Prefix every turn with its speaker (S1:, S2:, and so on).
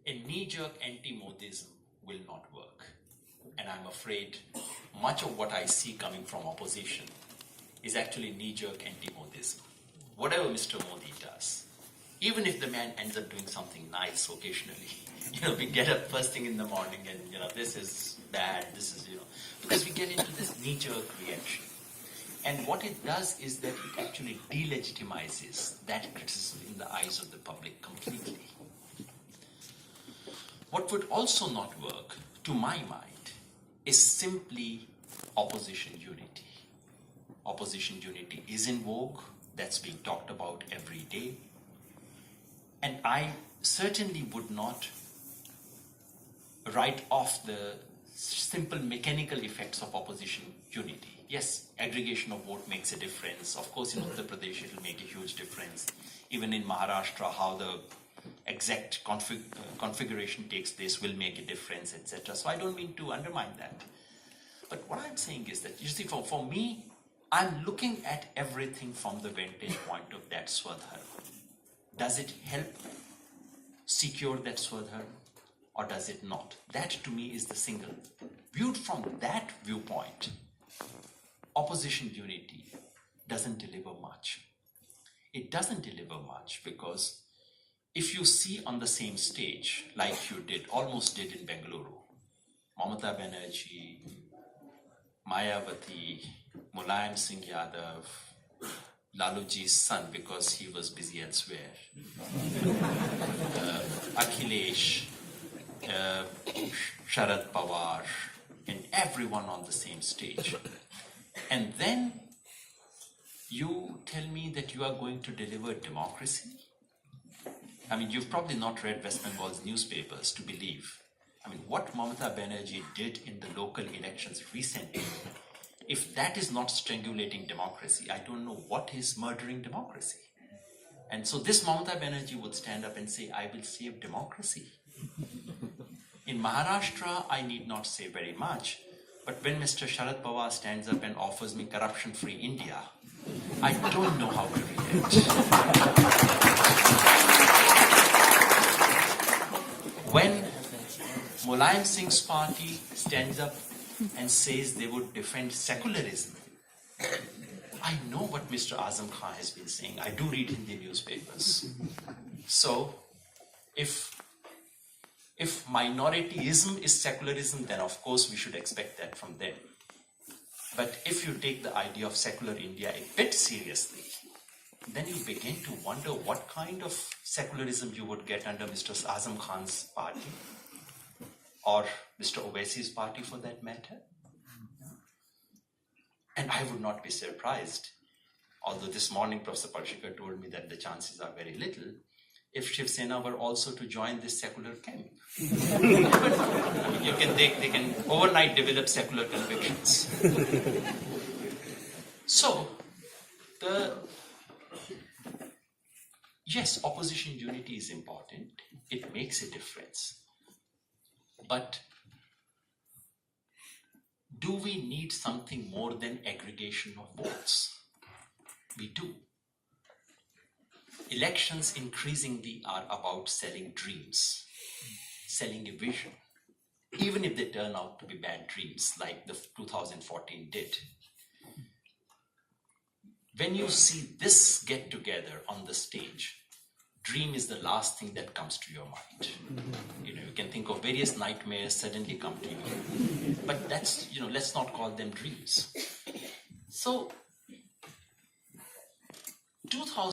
S1: a knee-jerk anti-Modism will not work. And I'm afraid much of what I see coming from opposition is actually knee-jerk anti-Modism. Whatever Mr. Modi does, even if the man ends up doing something nice occasionally, we get up first thing in the morning and, this is bad, this is, because we get into this knee-jerk reaction. And what it does is that it actually delegitimizes that criticism in the eyes of the public completely. What would also not work, to my mind, is simply opposition unity. Opposition unity is in vogue, that's being talked about every day. And I certainly would not write off the simple mechanical effects of opposition unity. Yes, aggregation of vote makes a difference. Of course, in Uttar Pradesh, it will make a huge difference. Even in Maharashtra, how the exact configuration takes place will make a difference, etc. So I don't mean to undermine that. But what I'm saying is that, you see, for me, I'm looking at everything from the vantage point of that Swadharma. Does it help secure that Swadharma or does it not? That to me is the single. Viewed from that viewpoint, opposition unity doesn't deliver much. It doesn't deliver much because if you see on the same stage, like you almost did in Bengaluru, Mamata Banerjee, Mayawati, Mulayam Singh Yadav, Laluji's son because he was busy elsewhere, Akhilesh, Sharad Pawar, and everyone on the same stage. And then you tell me that you are going to deliver democracy? I mean, you've probably not read West Bengal's newspapers to believe. I mean, what Mamata Banerjee did in the local elections recently, if that is not strangulating democracy, I don't know what is murdering democracy. And so this Mamata Banerjee would stand up and say, I will save democracy. In Maharashtra, I need not say very much, but when Mr. Sharad Pawar stands up and offers me corruption-free India, I don't know how to react. When Mulayam Singh's party stands up and says they would defend secularism, I know what Mr. Azam Khan has been saying. I do read Hindi newspapers. So, if minorityism is secularism, then of course we should expect that from them. But if you take the idea of secular India a bit seriously, then you begin to wonder what kind of secularism you would get under Mr. Azam Khan's party, or Mr. Owaisi's party for that matter. And I would not be surprised, although this morning Professor Parshikar told me that the chances are very little, if Shiv Sena were also to join this secular camp. I mean, they can overnight develop secular convictions. So, yes, opposition unity is important. It makes a difference. But do we need something more than aggregation of votes? We do. Elections increasingly are about selling dreams, selling a vision, even if they turn out to be bad dreams like the 2014 did. When you see this get together on the stage, dream is the last thing that comes to your mind. You can think of various nightmares suddenly come to you. But that's, let's not call them dreams. So, 2000